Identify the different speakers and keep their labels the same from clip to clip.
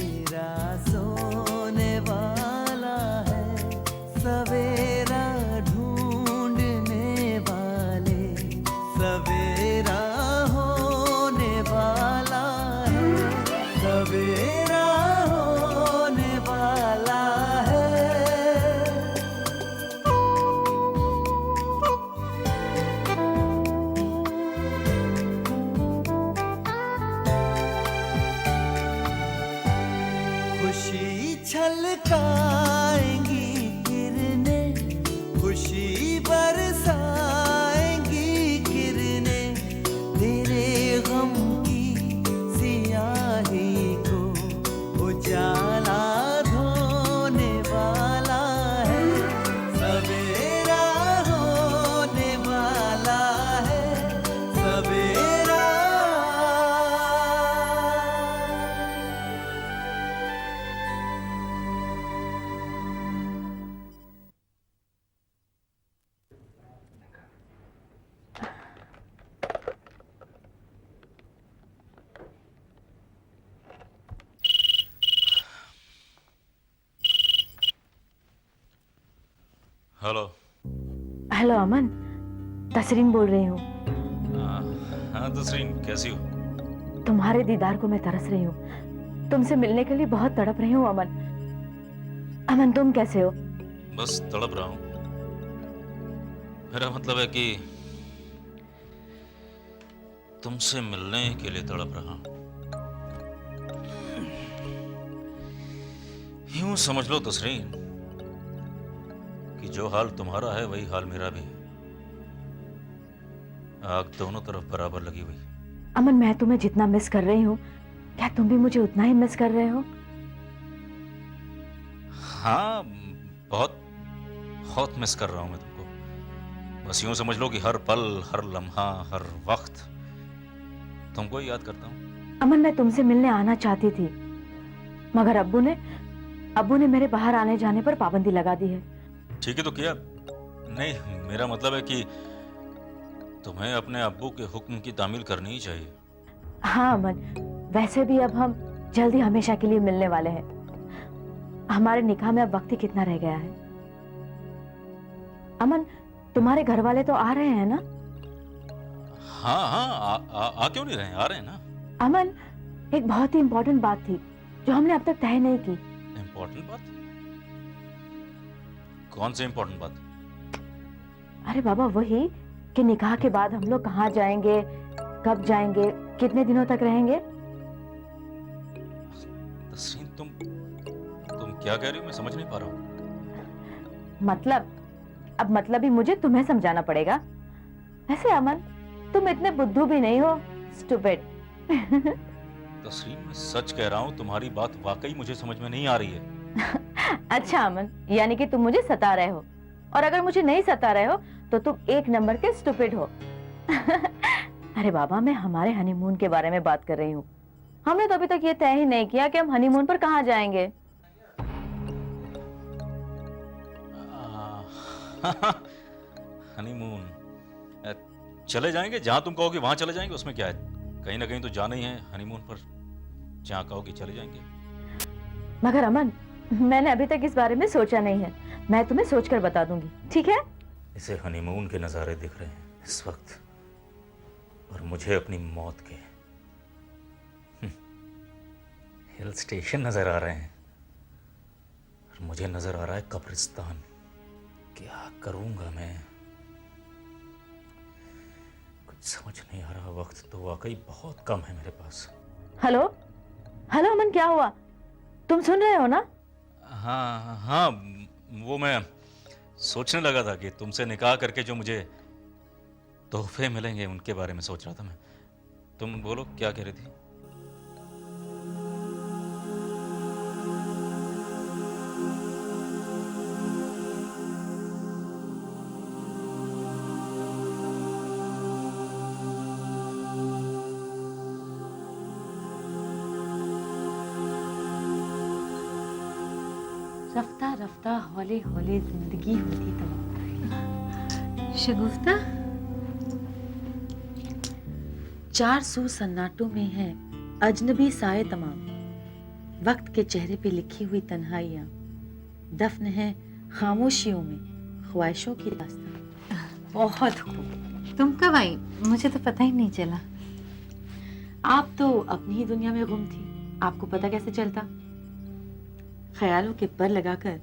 Speaker 1: मेरा सोने वाला है, सवेरा ढूंढने वाले, सवेरा होने वाला है, सवेरा होने वाला है। खुशी छलकाएंगी किरणें, खुशी बरसाएंगी किरणें, तेरे गम की सियाही को उजाला धोने वाला है, सवेरा होने वाला है, सवेरा।
Speaker 2: हेलो।
Speaker 3: हेलो अमन, तसरीन बोल रही हूँ।
Speaker 2: हाँ तसरीन, कैसी हो?
Speaker 3: तुम्हारे दीदार को मैं तरस रही हूँ, तुमसे मिलने के लिए बहुत तड़प रही हूँ अमन। अमन तुम कैसे हो?
Speaker 2: बस तड़प रहा हूँ। मेरा मतलब है कि तुमसे मिलने के लिए तड़प रहा हूँ। यूं समझ लो तसरीन कि जो हाल तुम्हारा है वही हाल मेरा भी है। आग दोनों तरफ बराबर लगी हुई।
Speaker 3: अमन मैं तुम्हें जितना मिस कर रही हूँ, क्या तुम भी मुझे उतना ही मिस कर रहे हो?
Speaker 2: हाँ, बहुत बहुत मिस कर रहा हूं मैं तुमको। बस यूं समझ लो कि हर पल, हर लम्हा, हर वक्त तुमको ही याद करता हूँ।
Speaker 3: अमन मैं तुमसे मिलने आना चाहती थी, मगर अब्बू ने मेरे बाहर आने जाने पर पाबंदी लगा दी है।
Speaker 2: ठीक है तो किया नहीं, मेरा मतलब है कि तुम्हें अपने अब्बू के हुक्म की तामील करनी ही चाहिए।
Speaker 3: हाँ अमन, वैसे भी अब हम जल्दी हमेशा के लिए मिलने वाले हैं। हमारे निकाह में अब वक्त ही कितना रह गया है। अमन तुम्हारे घर वाले तो आ रहे हैं ना?
Speaker 2: हाँ हाँ, आ क्यों नहीं रहे हैं? आ रहे हैं ना।
Speaker 3: अमन एक बहुत ही इम्पोर्टेंट बात थी जो हमने अब तक तय नहीं की।
Speaker 2: इम्पोर्टेंट बात? कौन सी इम्पोर्टेंट बात?
Speaker 3: अरे बाबा वही कि निकाह के बाद हम लोग कहाँ जाएंगे, कब जाएंगे, कितने दिनों तक रहेंगे।
Speaker 2: तस्रीन तुम क्या कह रही हो? मैं समझ नहीं पा रहा हूँ।
Speaker 3: अब मतलब ही मुझे तुम्हें समझाना पड़ेगा। वैसे अमन तुम इतने बुद्धू भी नहीं हो, स्टूपिड।
Speaker 2: तस्रीन मैं सच कह रहा हूँ, तुम्हारी बात वाकई मुझे समझ में नहीं आ रही है।
Speaker 3: अच्छा अमन, यानी कि तुम मुझे सता रहे हो, और अगर मुझे नहीं सता रहे हो तो तुम एक नंबर के स्टूपिड हो। अरे बाबा मैं हमारे हनीमून के बारे में बात कर रही हूँ। हमने तो अभी तक ये तय ही नहीं किया कि हम हनीमून पर कहाँ जाएंगे।
Speaker 2: हनीमून चले जाएंगे, जहां तुम कहोगे वहां चले जाएंगे, उसमें क्या है? कहीं ना कहीं तो जाना ही है हनीमून पर, जहां कहोगे चले जाएंगे।
Speaker 3: मगर अमन मैंने अभी तक इस बारे में सोचा नहीं है, मैं तुम्हें सोचकर बता दूंगी, ठीक है?
Speaker 2: इसे हनीमून के नज़ारे दिख रहे हैं इस वक्त, और मुझे अपनी मौत के हिल स्टेशन नजर आ रहे हैं, और मुझे नजर आ रहा है कब्रिस्तान। क्या करूंगा मैं? कुछ समझ नहीं आ रहा। वक्त तो वाकई बहुत कम है मेरे पास।
Speaker 3: हेलो हेलो अमन, क्या हुआ? तुम सुन रहे हो ना?
Speaker 2: हाँ हाँ, वो मैं सोचने लगा था कि तुमसे निकाह करके जो मुझे तोहफे मिलेंगे उनके बारे में सोच रहा था मैं। तुम बोलो क्या कह रही थी?
Speaker 3: रफ्ता रफ्ता हौले हौले जिंदगी होती तमाम शगुफ्ता। 400 सन्नाटों में है अजनबी साए तमाम, वक्त के चेहरे पे लिखी हुई तन्हाइयाँ दफन है खामोशियों में ख्वाहिशों की दास्तां। बहुत खूब।
Speaker 4: तुम कब आई? मुझे तो पता ही नहीं चला।
Speaker 3: आप तो अपनी ही दुनिया में गुम थी, आपको पता कैसे चलता? ख्यालों के पर लगाकर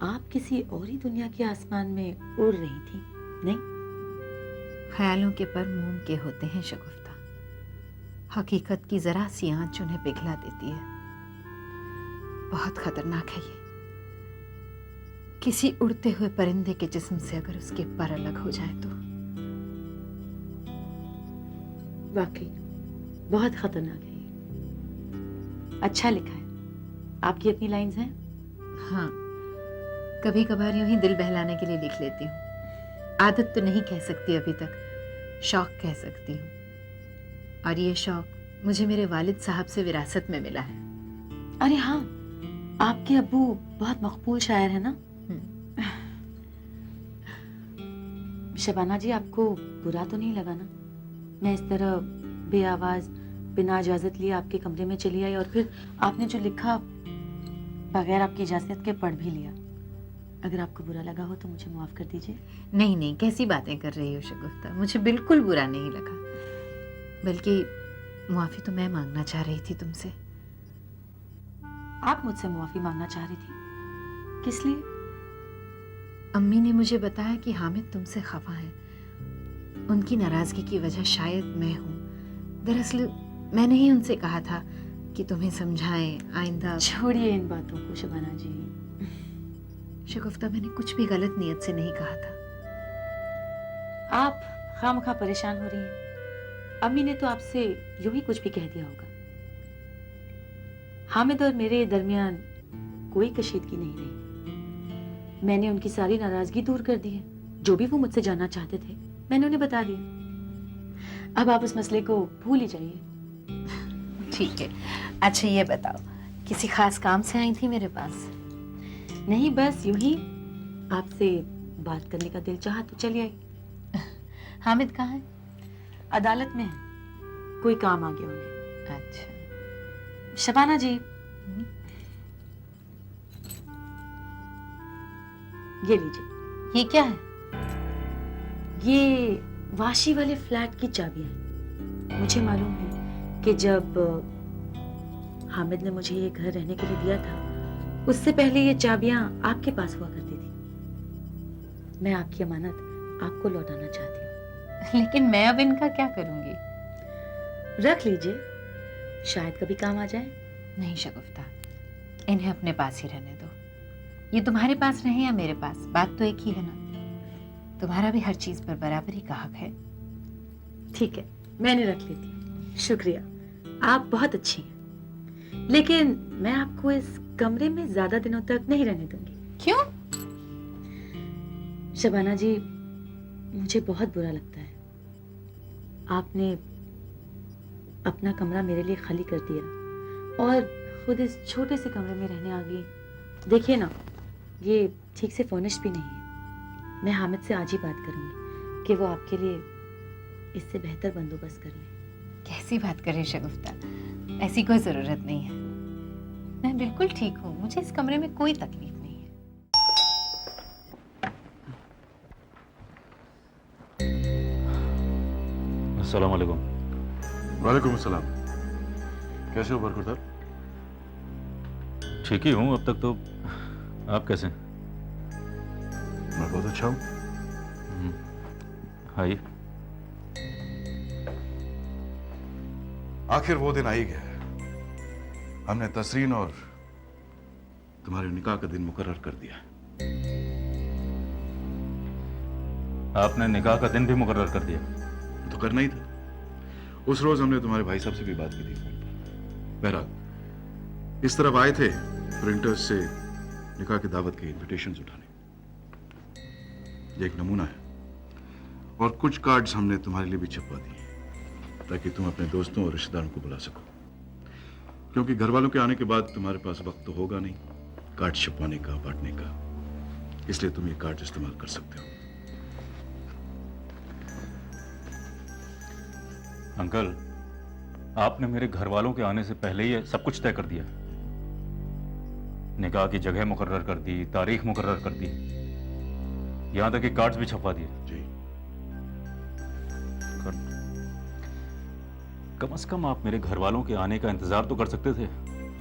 Speaker 3: आप किसी और ही दुनिया के आसमान में उड़ रही थी, नहीं?
Speaker 4: ख्यालों के पर मोम के होते हैं शगुफ्ता। हकीकत की जरा सी आंच उन्हें पिघला देती है। बहुत खतरनाक है ये। किसी उड़ते हुए परिंदे के जिस्म से अगर उसके पर अलग हो जाए तो।
Speaker 3: वाकई बहुत खतरनाक है ये। अच्छा लिखा है। आपकी अपनी लाइंस हैं?
Speaker 4: हाँ, कभी कभार यूं ही दिल बहलाने के लिए लिख लेती हूँ। आदत तो नहीं कह सकती अभी तक, शौक कह सकती हूँ। और ये शौक मुझे मेरे वालिद साहब से विरासत में मिला है।
Speaker 3: अरे हाँ, आपके अब्बू बहुत मकबूल शायर है ना? शबाना जी, आपको बुरा तो नहीं लगा ना? मैं इस तरह बे आवाज बिना इजाजत लिए आपके कमरे में चली आई और फिर आपने जो लिखा बगैर आपकी इजाजत के पढ़ भी लिया। अगर आपको बुरा लगा हो तो मुझे माफ कर दीजिए।
Speaker 4: नहीं नहीं, कैसी बातें कर रही हो शगुफ्ता, मुझे बिल्कुल बुरा नहीं लगा। बल्कि मुआफी तो मैं मांगना चाह रही थी तुमसे।
Speaker 3: आप मुझसे मुआफी मांगना चाह रही थी? किस लिए?
Speaker 4: अम्मी ने मुझे बताया कि हामिद तुमसे खफा है। उनकी नाराजगी की वजह शायद मैं हूँ। दरअसल मैंने ही उनसे कहा था कि तुम्हें समझाएं, आइंदा।
Speaker 3: छोड़िए इन बातों को शबाना जी।
Speaker 4: शगुफ्ता, मैंने कुछ भी गलत नीयत से नहीं कहा था।
Speaker 3: आप खामखा परेशान हो रही हैं। अम्मी ने तो आपसे यूं ही कुछ भी कह दिया होगा। हामिद और मेरे दरमियान कोई कशीदगी नहीं रही। मैंने उनकी सारी नाराजगी दूर कर दी है। जो भी वो मुझसे जानना चाहते थे मैंने उन्हें बता दिया। अब आप उस मसले को भूल ही जाइए।
Speaker 4: ठीक है। अच्छा ये बताओ, किसी खास काम से आई थी मेरे पास?
Speaker 3: नहीं, बस यूं ही आपसे बात करने का दिल चाहा तो चली आई।
Speaker 4: हामिद कहाँ है?
Speaker 3: अदालत में है, कोई काम आ गया उन्हें।
Speaker 4: अच्छा।
Speaker 3: शबाना जी, ये लीजिए।
Speaker 4: ये क्या है?
Speaker 3: ये वाशी वाले फ्लैट की चाबियां हैं। मुझे मालूम है कि जब हामिद ने मुझे ये घर रहने के लिए दिया था, उससे पहले ये चाबियां आपके पास हुआ करती थी। मैं आपकी अमानत आपको लौटाना चाहती हूँ।
Speaker 4: लेकिन मैं अब इनका क्या करूंगी?
Speaker 3: रख लीजिए, शायद कभी काम आ जाए।
Speaker 4: नहीं शगुफ्ता, इन्हें अपने पास ही रहने दो। ये तुम्हारे पास रहे या मेरे पास, बात तो एक ही है ना। तुम्हारा भी हर चीज पर बराबरी का हक है।
Speaker 3: ठीक है, मैंने रख लेती हूँ। शुक्रिया, आप बहुत अच्छी हैं। लेकिन मैं आपको इस कमरे में ज्यादा दिनों तक नहीं रहने दूंगी।
Speaker 4: क्यों?
Speaker 3: शबाना जी, मुझे बहुत बुरा लगता है। आपने अपना कमरा मेरे लिए खाली कर दिया और खुद इस छोटे से कमरे में रहने आ गई। देखिए ना, ये ठीक से फर्निश्ड भी नहीं है। मैं हामिद से आज ही बात करूंगी कि वो आपके लिए इससे बेहतर बंदोबस्त कर ले।
Speaker 4: कैसी बात कर रही शगुफ्ता, ऐसी कोई जरूरत नहीं है। मैं बिल्कुल ठीक हूँ, मुझे इस कमरे में कोई तकलीफ नहीं है।
Speaker 2: अस्सलाम वालेकुम।
Speaker 5: वालेकुम अस्सलाम। कैसे हो बरकत?
Speaker 2: ठीक ही हूँ अब तक तो। आप कैसे?
Speaker 5: मैं बहुत अच्छा हूँ।
Speaker 2: आइए।
Speaker 5: आखिर वो दिन आ ही गया है। हमने तसरीन और तुम्हारे निकाह का दिन मुकर्रर कर दिया।
Speaker 2: आपने निकाह का दिन भी मुकर्रर कर दिया?
Speaker 5: तो करना ही था। उस रोज हमने तुम्हारे भाई साहब से भी बात की थी फोन पर। बहरहाल इस तरफ आए थे प्रिंटर्स से निकाह की दावत के इनविटेशंस उठाने। ये एक नमूना है और कुछ कार्ड्स हमने तुम्हारे लिए भी छपवा दिए ताकि तुम अपने दोस्तों और रिश्तेदारों को बुला सको। क्योंकि घर वालों के आने के बाद तुम्हारे पास वक्त तो होगा नहीं कार्ड छपवाने का, बांटने का। इसलिए तुम ये कार्ड इस्तेमाल कर सकते हो।
Speaker 2: अंकल, आपने मेरे घर वालों के आने से पहले ही सब कुछ तय कर दिया। निकाह की जगह मुकर्रर कर दी, तारीख मुकर्रर कर दी, यहां तक कि कार्ड्स भी छपवा दिए।
Speaker 5: जी।
Speaker 2: कम से कम आप मेरे घर वालों के आने का इंतजार तो कर सकते थे।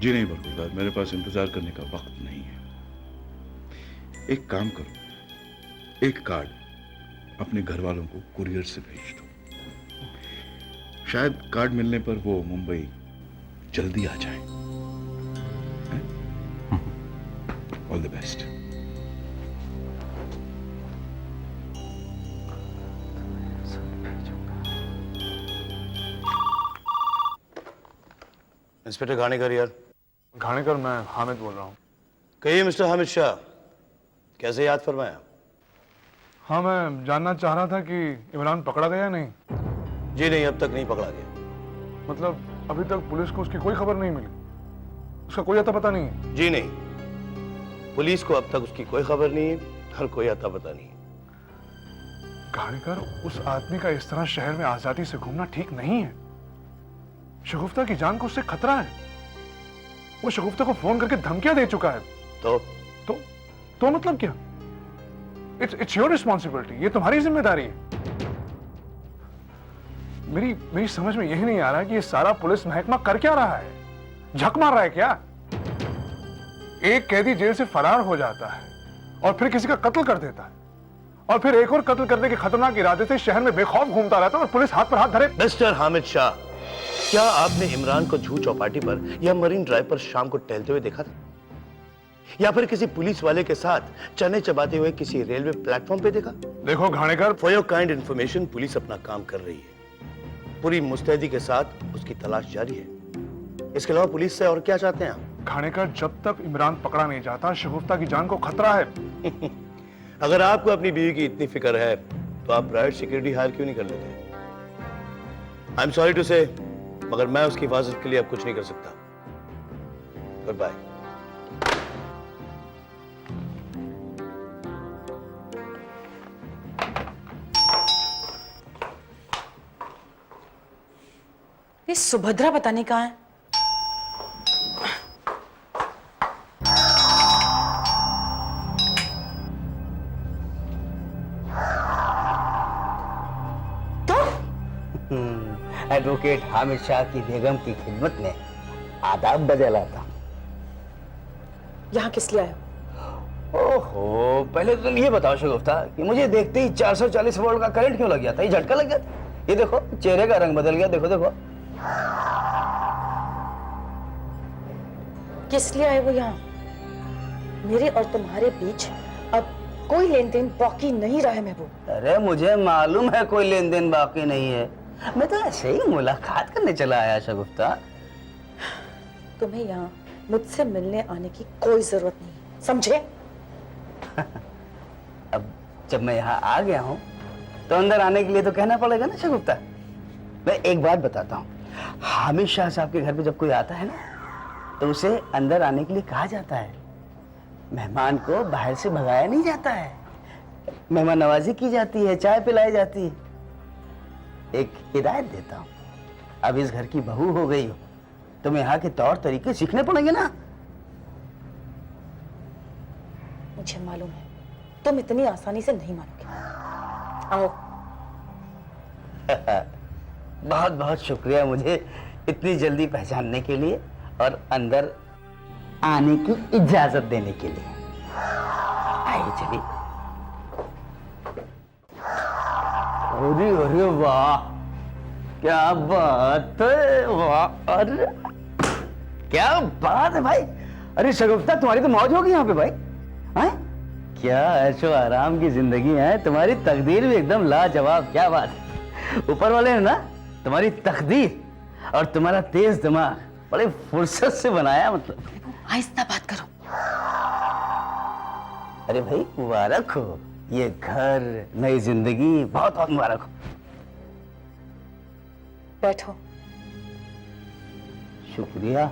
Speaker 5: जी नहीं बरखुरदार, मेरे पास इंतजार करने का वक्त नहीं है। एक काम करो, एक कार्ड अपने घर वालों को कुरियर से भेज दो। शायद कार्ड मिलने पर वो मुंबई जल्दी आ जाए। All the best.
Speaker 6: Inspector Ghanekar यार।
Speaker 7: घाणेकर, मैं हामिद बोल रहा हूँ।
Speaker 6: कहिए मिस्टर हामिद शाह, कैसे याद फरमाया?
Speaker 7: हाँ, मैं जानना चाह रहा था कि इमरान पकड़ा गया या नहीं।
Speaker 6: जी नहीं, अब तक नहीं पकड़ा गया।
Speaker 7: मतलब अभी तक पुलिस को उसकी कोई खबर नहीं मिली, उसका कोई अता पता नहीं है?
Speaker 6: जी नहीं, पुलिस को अब तक उसकी कोई खबर नहीं है और कोई अता पता नहीं है।
Speaker 7: घाणेकर, उस आदमी का इस तरह शहर में आजादी से घूमना ठीक नहीं है। शगुफ्ता की जान को उससे खतरा है। वो शगुफ्ता को फोन करके धमकियां दे चुका है। तो मतलब क्या? इट्स योर रिस्पॉन्सिबिलिटी, ये तुम्हारी जिम्मेदारी है। मेरी समझ में यही नहीं आ रहा है कि ये सारा पुलिस महकमा कर क्या रहा है। झक मार रहा है क्या? एक कैदी जेल से फरार हो जाता है और फिर किसी का कत्ल कर देता है, और फिर एक और कत्ल करने के खतरनाक इरादे से शहर में बेखौफ घूमता रहता है, और पुलिस हाथ पर हाथ धरे।
Speaker 6: मिस्टर हामिद शाह, क्या आपने इमरान को जूहू चौपाटी पर या मरीन ड्राइव पर शाम को टहलते हुए देखा था, या फिर किसी पुलिस वाले के साथ चने चबाते हुए किसी रेलवे प्लेटफॉर्म पे देखा?
Speaker 7: देखो Ghanekar,
Speaker 6: for your kind information, police अपना काम कर रही है। पूरी मुस्तैदी के साथ उसकी तलाश जारी है। इसके अलावा पुलिस से और क्या चाहते हैं आप?
Speaker 7: घाणेकर, जब तक इमरान पकड़ा नहीं जाता, शगुफ्ता की जान को खतरा है।
Speaker 6: अगर आपको अपनी बीवी की इतनी फिक्र है तो आप प्राइवेट सिक्योरिटी हायर क्यों नहीं कर लेते? आई एम सॉरी टू से, मगर मैं उसकी हिफाजत के लिए अब कुछ नहीं कर सकता। Goodbye.
Speaker 8: ये सुभद्रा पता नहीं कहाँ है।
Speaker 9: एडवोकेट हामिद शाह की बेगम की खिदमत में आदाब बदला था।
Speaker 8: यहाँ किस लिए आए हो?
Speaker 9: ओहो, पहले तो तुम ये बताओ शगुफ्ता कि मुझे देखते ही 440 वोल्ट का करंट क्यों लग गया था? ये झटका लग गया था? ये देखो, चेहरे का रंग बदल गया। देखो देखो।
Speaker 8: किस लिए आए वो यहाँ? मेरे और तुम्हारे बीच अब कोई लेन देन बाकी नहीं रहा है महबूब।
Speaker 9: अरे मुझे मालूम है कोई लेन देन बाकी नहीं है, मैं तो ऐसे ही मुलाकात करने चला आया शगुफ्ता।
Speaker 8: तुम्हें यहाँ मुझसे मिलने आने की कोई जरूरत नहीं, समझे?
Speaker 9: अब जब मैं यहाँ आ गया हूँ तो अंदर आने के लिए तो कहना पड़ेगा ना शगुफ्ता। मैं एक बात बताता हूँ, हामिद शाह साहब के घर पे जब कोई आता है ना तो उसे अंदर आने के लिए कहा जाता है। मेहमान को बाहर से भगाया नहीं जाता है, मेहमान नवाजी की जाती है, चाय पिलाई जाती है। एक हिदायत देता हूँ, अब इस घर की बहू हो गई हो, तुम्हें यहाँ के तौर तरीके सीखने पड़ेंगे ना।
Speaker 8: मुझे मालूम है तुम इतनी आसानी से नहीं मानोगे। आओ।
Speaker 9: बहुत बहुत शुक्रिया मुझे इतनी जल्दी पहचानने के लिए और अंदर आने की इजाजत देने के लिए। आइए चलिए। अरे अरे वाह, क्या बात है, वाह, अरे क्या बात है भाई। अरे शगुफ्ता, तुम्हारी तो मौज होगी यहाँ पे भाई। हैं? क्या ऐशो आराम की जिंदगी है, तुम्हारी तकदीर भी एकदम लाजवाब। क्या बात है, ऊपर वाले ने ना तुम्हारी तकदीर और तुम्हारा तेज दिमाग बड़े फुर्सत से बनाया। मतलब
Speaker 8: आहिस्ता बात करो।
Speaker 9: अरे भाई मुबारक हो, ये घर, नई जिंदगी, बहुत बहुत मुबारक हो।
Speaker 8: बैठो।
Speaker 9: शुक्रिया।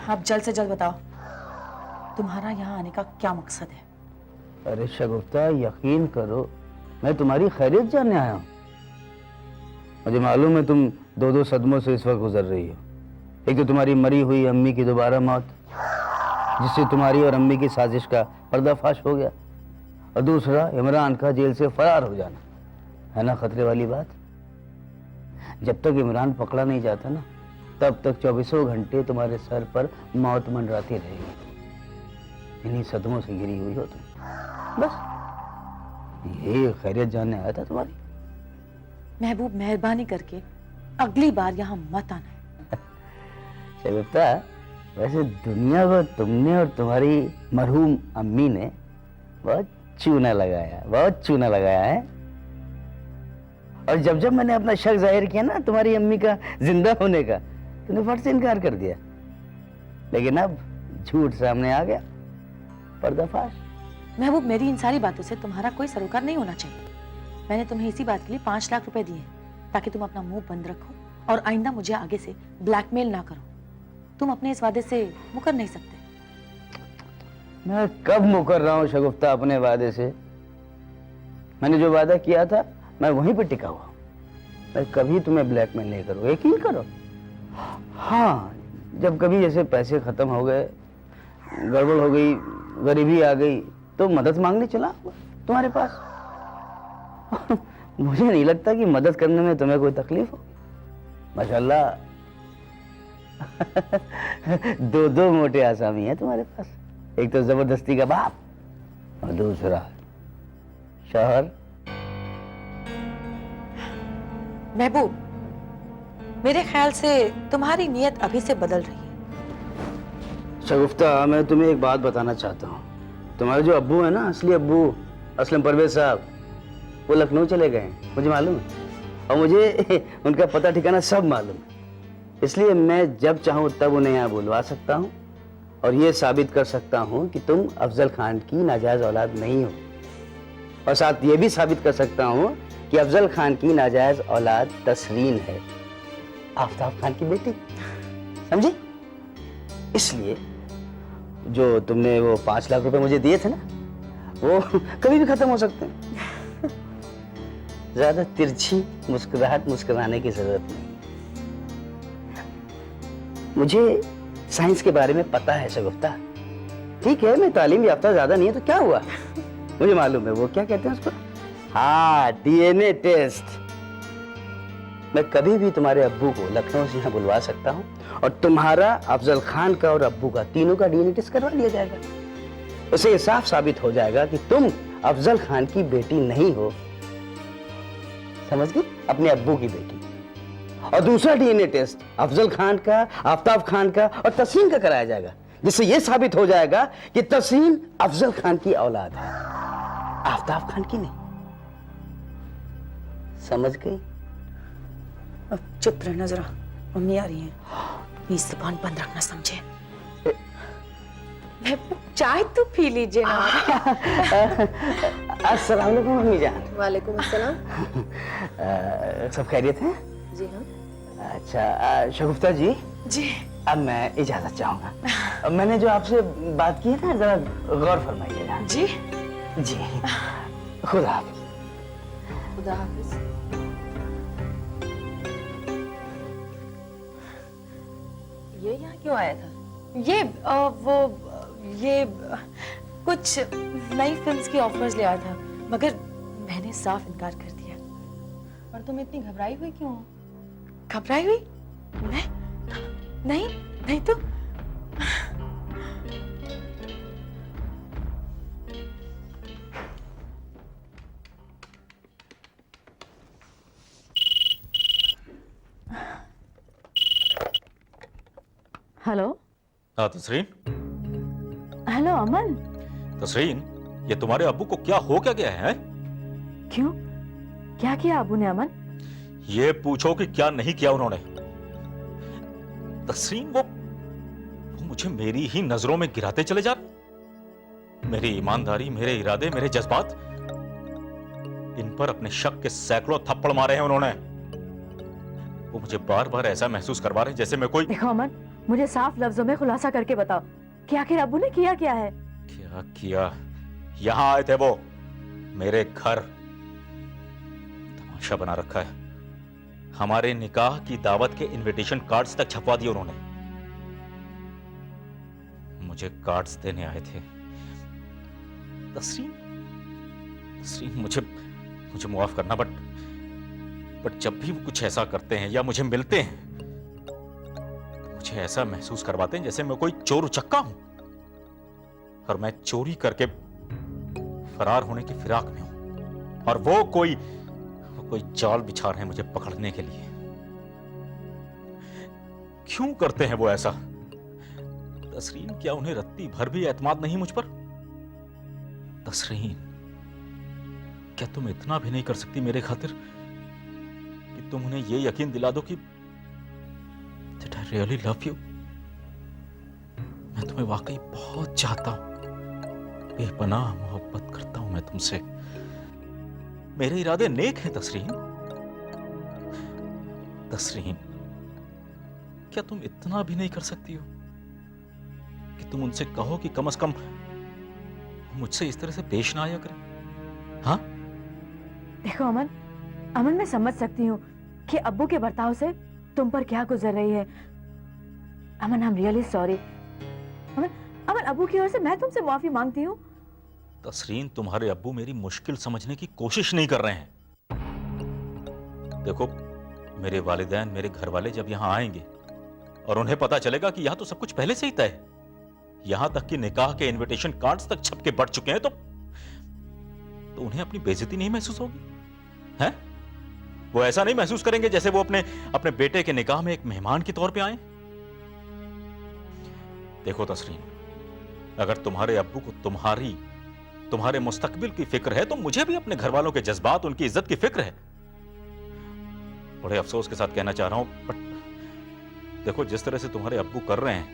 Speaker 8: आप जल्द से जल्द बताओ तुम्हारा यहाँ आने का क्या मकसद है?
Speaker 9: अरे शगुफ्ता, यकीन करो मैं तुम्हारी खैरियत जानने आया हूँ। मुझे मालूम है तुम दो दो सदमों से इस वक्त गुजर रही हो। एक तो तुम्हारी मरी हुई अम्मी की दोबारा मौत, जिससे तुम्हारी और अम्मी की साजिश का पर्दाफाश हो गया, और दूसरा इमरान का जेल से फरार हो जाना। है ना खतरे वाली बात? जब तक इमरान पकड़ा नहीं जाता ना, तब तक 24 घंटे तुम्हारे सर पर मौत मंडराती रहेगी। इन्हीं सदमों से गिरी हुई हो तुम। बस ये खैरियत जानने आया था तुम्हारी।
Speaker 8: महबूब, मेहरबानी करके अगली बार यहाँ मत आना।
Speaker 9: शगुफ्ता, वैसे दुनिया को तुमने और तुम्हारी मरहूम अम्मी ने बहुत चूना लगाया है। और जब जब मैंने अपना शक जाहिर किया ना तुम्हारी अम्मी का जिंदा होने का, तुमने फट से इनकार कर दिया। लेकिन अब झूठ सामने आ गया, पर्दाफाश।
Speaker 8: महबूब, मेरी इन सारी बातों से तुम्हारा कोई सरोकार नहीं होना चाहिए। मैंने तुम्हें इसी बात के लिए 5 लाख रुपए दिए ताकि तुम अपना मुंह बंद रखो और आइंदा मुझे आगे से ब्लैकमेल ना करो। तुम अपने इस वादे से मुकर नहीं सकते।
Speaker 9: मैं कब मुकर रहा हूँ शगुफ्ता अपने वादे से? मैंने जो वादा किया था मैं वहीं पर टिका हुआ। मैं कभी तुम्हें ब्लैकमेल नहीं करूँ, यकीन करो। हाँ, जब कभी जैसे पैसे खत्म हो गए, गड़बड़ हो गई, गरीबी आ गई, तो मदद मांगने चला तुम्हारे पास। मुझे नहीं लगता कि मदद करने में तुम्हें कोई तकलीफ हो। माशाल्लाह, दो मोटे आसामी हैं तुम्हारे पास। एक तो जबरदस्ती का बाप और दूसरा शौहर।
Speaker 8: महबूब, मेरे ख्याल से तुम्हारी नीयत अभी से बदल रही है।
Speaker 9: शगुफ्ता, मैं तुम्हें एक बात बताना चाहता हूँ। तुम्हारे जो अब्बू है ना, असली अब्बू असलम परवेज साहब, वो लखनऊ चले गए हैं, मुझे मालूम है। और मुझे उनका पता ठिकाना सब मालूम है। इसलिए मैं जब चाहूँ तब उन्हें यहाँ बुलवा सकता हूँ और ये साबित कर सकता हूँ कि तुम अफजल खान की नाजायज औलाद नहीं हो। और साथ ये भी साबित कर सकता हूँ कि अफजल खान की नाजायज औलाद तसरीन है, आफ्ताब खान की बेटी। समझी? इसलिए जो तुमने वो 5 लाख रुपए मुझे दिए थे ना, वो कभी भी खत्म हो सकते हैं। ज्यादा तिरछी मुस्कुराहट मुस्कुराने की जरूरत नहीं। मुझे साइंस के बारे में पता है शगुफ्ता। ठीक है, मैं तालीम याफ्ता ज्यादा नहीं है तो क्या हुआ, मुझे मालूम है वो क्या कहते हैं उसको, हाँ, डीएनए टेस्ट। मैं कभी भी तुम्हारे अब्बू को लखनऊ से यहाँ बुलवा सकता हूँ और तुम्हारा, अफजल खान का और अब्बू का, तीनों का डीएनए टेस्ट करवा लिया जाएगा। उससे ये साफ साबित हो जाएगा कि तुम अफजल खान की बेटी नहीं हो। समझ गई? अपने अब्बू की बेटी। और दूसरा डीएनए टेस्ट अफजल खान का, आफ्ताब खान का और तस्लीम का कराया जाएगा, जिससे यह साबित हो जाएगा कि तस्लीम अफजल खान की औलाद है, आफ्ताब खान की नहीं। समझ गई?
Speaker 8: अब चुप रहना जरा, मम्मी आ रही है। प्लीज जुबान बंद रखना, समझे? महबूब, चाय तो पी लीजिए ना।
Speaker 9: अस्सलाम वालेकुम अम्मी जान।
Speaker 8: वालेकुम अस्सलाम।
Speaker 9: सब खैरियत है?
Speaker 8: जी हाँ।
Speaker 9: अच्छा शगुफ्ता जी, अब मैं इजाजत चाहूंगा। मैंने जो आपसे बात की है ना, जरा गौर फरमाइएगा।
Speaker 8: जी
Speaker 9: जी, खुदा हाफिज।
Speaker 8: खुदा हाफिज। ये यहाँ क्यों आया था? ये कुछ नई फिल्म्स की ऑफर्स ले आया था, मगर मैंने साफ इनकार कर दिया।
Speaker 10: और तुम इतनी घबराई हुई क्यों हो?
Speaker 8: घबराई हुई? मैं? नहीं तो।
Speaker 3: हेलो।
Speaker 2: हाँ तसरीन।
Speaker 3: हेलो अमन।
Speaker 2: तसरीन, ये तुम्हारे अब्बू को क्या हो क्या गया है?
Speaker 3: क्यों? क्या किया अब्बू ने अमन?
Speaker 2: ये पूछो कि क्या नहीं किया उन्होंने। तसरीन, वो मुझे मेरी ही नजरों में गिराते चले जा रहे। मेरी ईमानदारी, मेरे इरादे, मेरे जज्बात, इन पर अपने शक के सैकड़ों थप्पड़ मारे हैं उन्होंने। वो मुझे बार बार ऐसा महसूस करवा रहे जैसे मैं कोई।
Speaker 3: देखो अमन, मुझे साफ लफ्जों में खुलासा करके बताओ कि आखिर अब्बू ने किया क्या है?
Speaker 2: क्या किया? यहां आए थे वो, मेरे घर, तमाशा बना रखा है। हमारे निकाह की दावत के इनविटेशन कार्ड्स तक छपवा दिए उन्होंने। मुझे कार्ड्स देने आए थे। तस्रीन, तस्रीन मुझे माफ करना, बट जब भी वो कुछ ऐसा करते हैं या मुझे मिलते हैं, मुझे ऐसा महसूस करवाते हैं जैसे मैं कोई चोर उचक्का हूं और मैं चोरी करके फरार होने की फिराक में हूं, और वो कोई जाल बिछा रहे हैं मुझे पकड़ने के लिए। क्यों करते हैं वो ऐसा? तसरीन, क्या उन्हें रत्ती भर भी एतमाद नहीं मुझ पर? तसरीन, क्या तुम इतना भी नहीं कर सकती मेरे खातिर कि तुम उन्हें यह यकीन दिला दो कि that I really love you? मैं तुम्हें वाकई बहुत चाहता हूं, बेपनाह मोहब्बत करता हूं मैं तुमसे। मेरे इरादे नेक हैं तसरीन। तसरीन, क्या तुम इतना भी नहीं कर सकती हो कि तुम उनसे कहो कि कम से कम मुझसे इस तरह से पेश ना आया करें? हाँ?
Speaker 3: देखो अमन, मैं समझ सकती हूँ कि अब्बू के बर्ताव से तुम पर क्या गुजर रही है। अमन, आई एम रियली सॉरी। अमन, अब्बू की ओर से मैं तुमसे माफी मांगती हूँ।
Speaker 2: तसरीन, तुम्हारे अब्बू मेरी मुश्किल समझने की कोशिश नहीं कर रहे हैं। देखो, मेरे वालिदैन, मेरे घर वाले जब यहां आएंगे और उन्हें पता चलेगा कि यहां तो सब कुछ पहले से ही तय है, यहां तक कि निकाह के इनविटेशन कार्ड्स तक छप के बढ़ चुके हैं, तो उन्हें अपनी बेइज्जती नहीं महसूस होगी? हैं? वो ऐसा नहीं महसूस करेंगे जैसे वो अपने बेटे के निकाह में एक मेहमान के तौर पे आए? देखो तसरीन, अगर तुम्हारे अब्बू को तुम्हारे मुस्तकबिल की फिक्र है, तो मुझे भी अपने घर वालों के जज्बात, उनकी इज्जत की फिक्र है। बड़े अफसोस के साथ कहना चाह रहा हूं, बट देखो, जिस तरह से तुम्हारे अब्बू कर रहे हैं,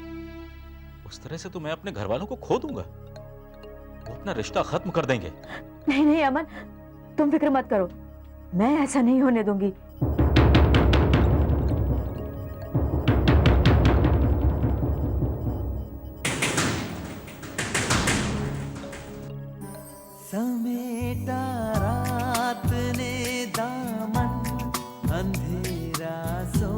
Speaker 2: उस तरह से तो मैं अपने घर वालों को खो दूंगा। वो अपना रिश्ता खत्म कर देंगे।
Speaker 3: नहीं अमन, तुम फिक्र मत करो, मैं ऐसा नहीं होने दूंगी।
Speaker 1: समेटा रात ने दामन, अंधेरा सो